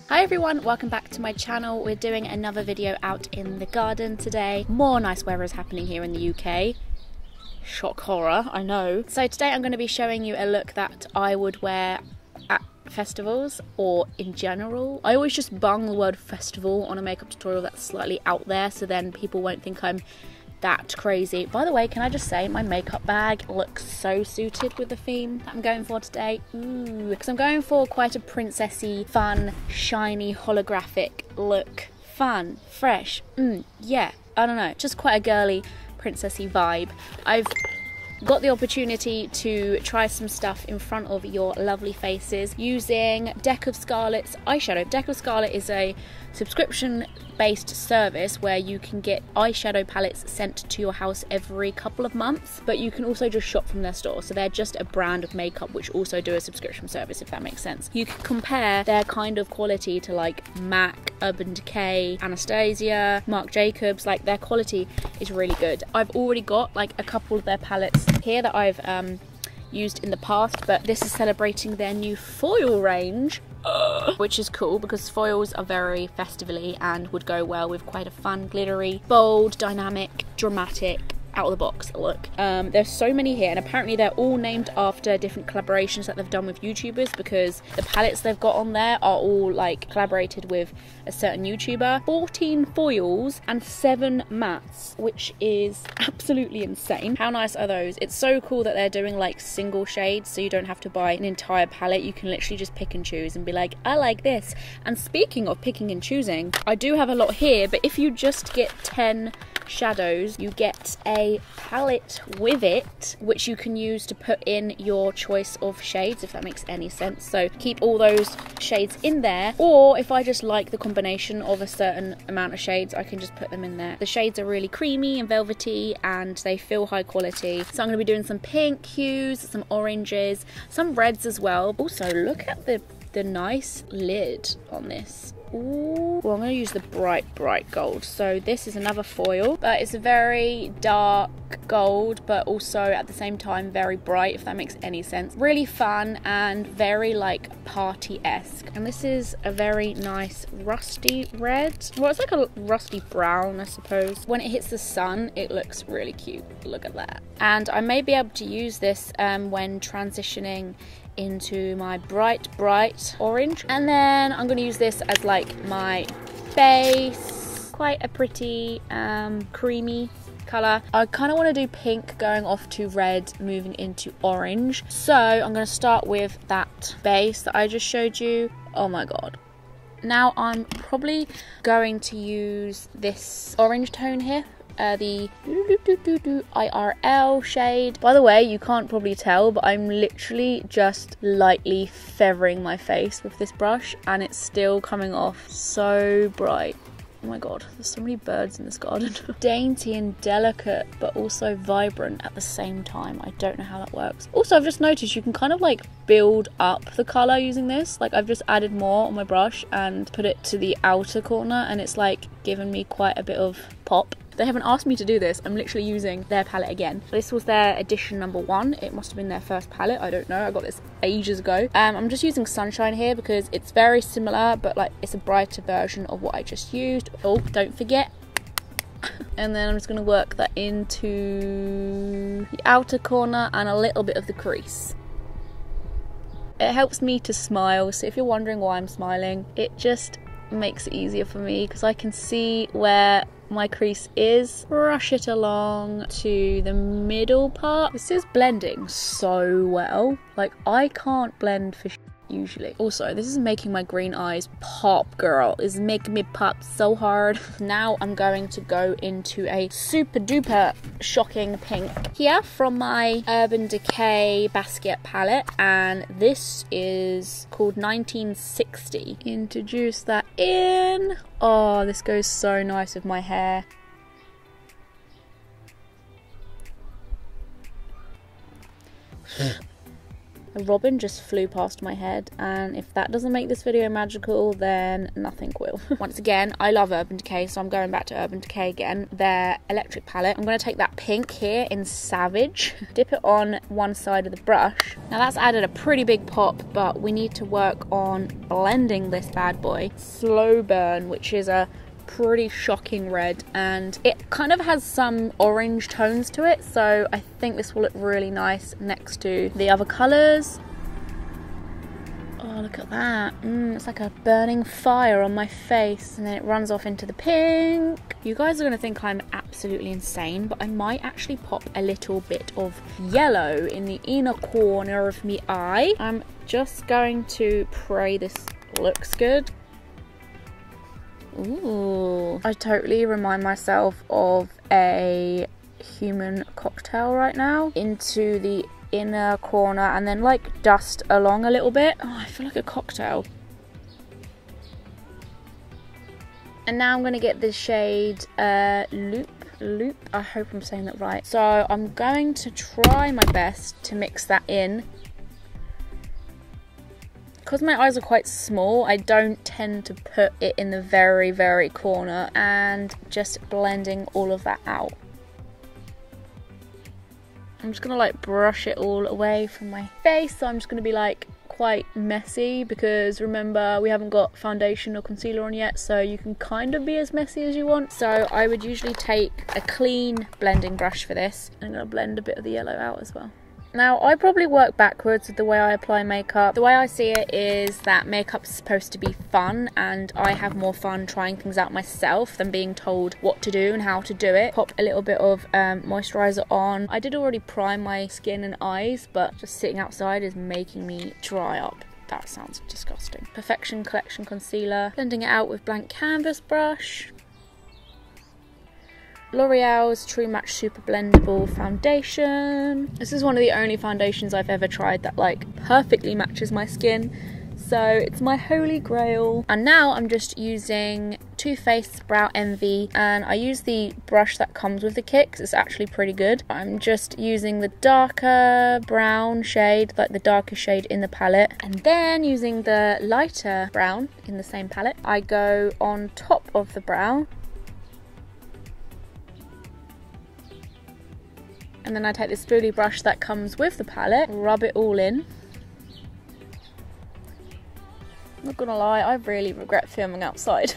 Hi everyone, welcome back to my channel. We're doing another video out in the garden today. More nice weather is happening here in the UK. Shock horror, I know. So today I'm going to be showing you a look that I would wear at festivals or in general. I always just bung the word festival on a makeup tutorial that's slightly out there, so then people won't think I'm that crazy. By the way, can I just say my makeup bag looks so suited with the theme that I'm going for today. Because I'm going for quite a princessy, fun, shiny, holographic look. Fun, fresh, yeah, I don't know, just quite a girly, princessy vibe. I've got the opportunity to try some stuff in front of your lovely faces using Deck of Scarlet's eyeshadow. Deck of Scarlet is a subscription-based service where you can get eyeshadow palettes sent to your house every couple of months, but you can also just shop from their store. So they're just a brand of makeup which also do a subscription service, if that makes sense. You can compare their kind of quality to like MAC, Urban Decay, Anastasia, Marc Jacobs. Like, their quality is really good. I've already got like a couple of their palettes here that I've used in the past, but this is celebrating their new foil range, which is cool because foils are very festively and would go well with quite a fun, glittery, bold, dynamic, dramatic, out of the box look. There's so many here, and apparently they're all named after different collaborations that they've done with YouTubers, because the palettes they've got on there are all like collaborated with a certain YouTuber. 14 foils and 7 mattes, which is absolutely insane. How nice are those? It's so cool that they're doing like single shades, so you don't have to buy an entire palette. You can literally just pick and choose and be like, I like this. And speaking of picking and choosing, I do have a lot here, but if you just get 10 shadows, you get a palette with it, which you can use to put in your choice of shades, if that makes any sense. So keep all those shades in there, or if I just like the combination of a certain amount of shades, I can just put them in there. The shades are really creamy and velvety and they feel high quality. So I'm going to be doing some pink hues, some oranges, some reds as well. Also, look at the nice lid on this. Ooh. Well, I'm going to use the bright gold. So this is another foil, but it's a very dark gold, but also at the same time very bright, if that makes any sense. Really fun and very like party-esque. And this is a very nice rusty red. Well, it's like a rusty brown, I suppose. When it hits the sun, it looks really cute. Look at that. And I may be able to use this when transitioning into my bright orange, and then I'm going to use this as like my base. Quite a pretty creamy colour. I kind of want to do pink going off to red, moving into orange. So I'm going to start with that base that I just showed you. Oh my god. Now I'm probably going to use this orange tone here. The IRL shade. By the way, you can't probably tell, but I'm literally just lightly feathering my face with this brush and it's still coming off so bright. Oh my god, there's so many birds in this garden. Dainty and delicate, but also vibrant at the same time. I don't know how that works. Also, I've just noticed you can kind of like build up the colour using this. Like, I've just added more on my brush and put it to the outer corner, and it's like given me quite a bit of pop. They haven't asked me to do this. I'm literally using their palette again. This was their edition #1. It must have been their first palette. I don't know. I got this ages ago. I'm just using Sunshine here because it's very similar, but like it's a brighter version of what I just used. Oh, don't forget. And then I'm just going to work that into the outer corner and a little bit of the crease. It helps me to smile, so if you're wondering why I'm smiling, it just makes it easier for me because I can see where my crease is, brush it along to the middle part. This is blending so well. Like, I can't blend for usually. Also, this is making my green eyes pop, girl. This is making me pop so hard. Now I'm going to go into a super duper shocking pink here from my Urban Decay Basquiat palette, and this is called 1960. Introduce that in. Oh, this goes so nice with my hair. A robin just flew past my head, and if that doesn't make this video magical, then nothing will. Once again, I love Urban Decay, so I'm going back to Urban Decay again. Their electric palette. I'm going to take that pink here in Savage, dip it on one side of the brush. Now that's added a pretty big pop, but we need to work on blending this bad boy. Slow Burn, which is a pretty shocking red, and it kind of has some orange tones to it, so I think this will look really nice next to the other colours. Oh, look at that. It's like a burning fire on my face, and then it runs off into the pink. You guys are going to think I'm absolutely insane, but I might actually pop a little bit of yellow in the inner corner of my eye. I'm just going to pray this looks good. Ooh, I totally remind myself of a human cocktail right now. Into the inner corner and then like dust along a little bit. Oh, I feel like a cocktail. And now I'm going to get this shade Loop. I hope I'm saying that right. So I'm going to try my best to mix that in. Because my eyes are quite small, I don't tend to put it in the very, very corner, and just blending all of that out. I'm just gonna like brush it all away from my face, so I'm just gonna be like quite messy, because remember, we haven't got foundation or concealer on yet, so you can kind of be as messy as you want. So I would usually take a clean blending brush for this. I'm gonna blend a bit of the yellow out as well. Now, I probably work backwards with the way I apply makeup. The way I see it is that makeup's supposed to be fun, and I have more fun trying things out myself than being told what to do and how to do it. Pop a little bit of moisturiser on. I did already prime my skin and eyes, but just sitting outside is making me dry up. That sounds disgusting. Perfection Collection Concealer. Blending it out with blank canvas brush. L'Oreal's True Match Super Blendable Foundation. This is one of the only foundations I've ever tried that like perfectly matches my skin, so it's my holy grail. And now I'm just using Too Faced Brow Envy, and I use the brush that comes with the kit because it's actually pretty good. I'm just using the darker brown shade, like the darkest shade in the palette, and then using the lighter brown in the same palette. I go on top of the brow, and then I take the spoolie brush that comes with the palette, rub it all in. Not gonna lie, I really regret filming outside.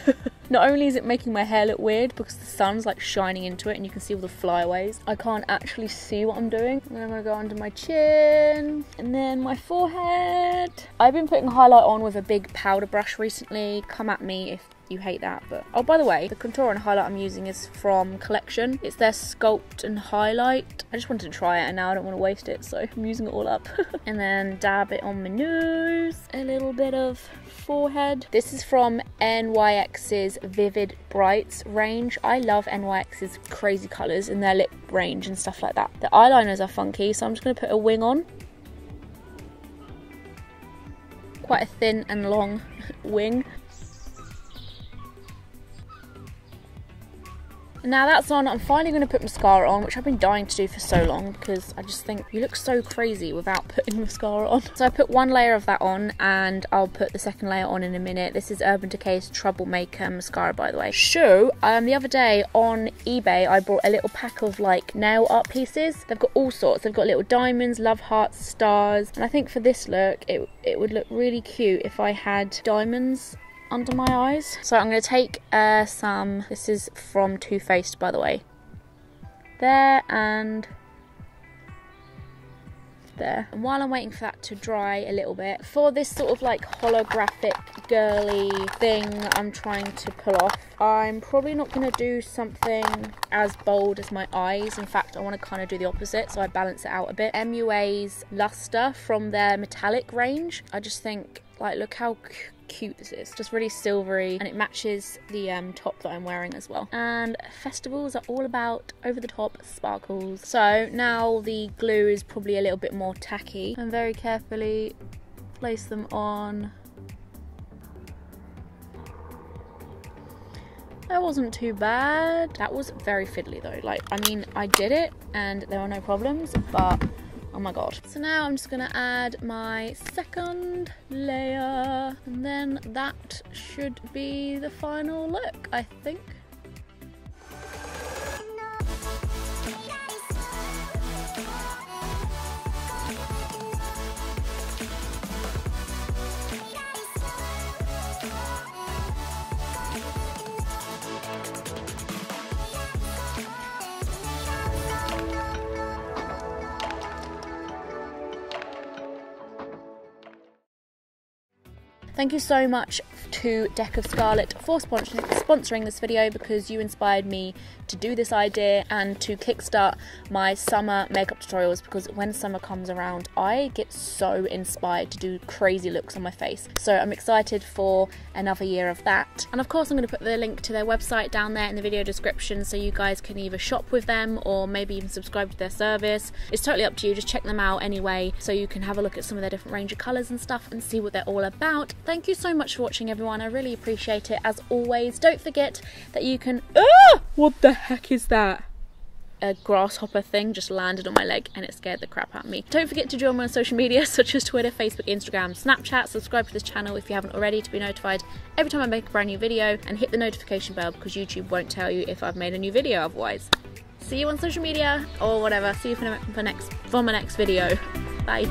Not only is it making my hair look weird because the sun's like shining into it and you can see all the flyaways, I can't actually see what I'm doing. And then I'm gonna go under my chin and then my forehead. I've been putting highlight on with a big powder brush recently. Come at me if you hate that, but oh, by the way, the contour and highlight I'm using is from Collection. It's their Sculpt and Highlight. I just wanted to try it and now I don't want to waste it, so I'm using it all up. And then dab it on my nose, a little bit of forehead. This is from NYX's Vivid Brights range. I love NYX's crazy colours in their lip range and stuff like that. The eyeliners are funky, so I'm just going to put a wing on. Quite a thin and long wing. Now that's on, I'm finally going to put mascara on, which I've been dying to do for so long because I just think you look so crazy without putting mascara on. So I put one layer of that on and I'll put the second layer on in a minute. This is Urban Decay's Troublemaker mascara, by the way. So, the other day on eBay, I bought a little pack of like nail art pieces. They've got all sorts. They've got little diamonds, love hearts, stars. And I think for this look, it would look really cute if I had diamonds under my eyes. So I'm going to take some, this is from Too Faced, by the way, there and there. And while I'm waiting for that to dry a little bit, for this sort of like holographic girly thing I'm trying to pull off, I'm probably not going to do something as bold as my eyes. In fact, I want to kind of do the opposite, so I balance it out a bit. MUA's Luster from their metallic range. I just think, like, look how cute this is. Just really silvery, and it matches the top that I'm wearing as well. And festivals are all about over the top sparkles. So now the glue is probably a little bit more tacky, and very carefully place them on. That wasn't too bad. That was very fiddly though. Like, I mean, I did it and there were no problems, but Oh my god. So now I'm just gonna add my second layer, and then that should be the final look, I think. Thank you so much to Deck of Scarlet for sponsoring this video, because you inspired me to do this idea and to kickstart my summer makeup tutorials, because when summer comes around I get so inspired to do crazy looks on my face. So I'm excited for another year of that. And of course I'm going to put the link to their website down there in the video description, so you guys can either shop with them or maybe even subscribe to their service. It's totally up to you, just check them out anyway so you can have a look at some of their different range of colours and stuff and see what they're all about. Thank you so much for watching, everyone. I really appreciate it. As always, don't forget that you can... What the heck is that? A grasshopper thing just landed on my leg and it scared the crap out of me. Don't forget to join me on social media such as Twitter, Facebook, Instagram, Snapchat. Subscribe to this channel if you haven't already to be notified every time I make a brand new video, and hit the notification bell because YouTube won't tell you if I've made a new video otherwise. See you on social media or whatever. See you for my next video. Bye.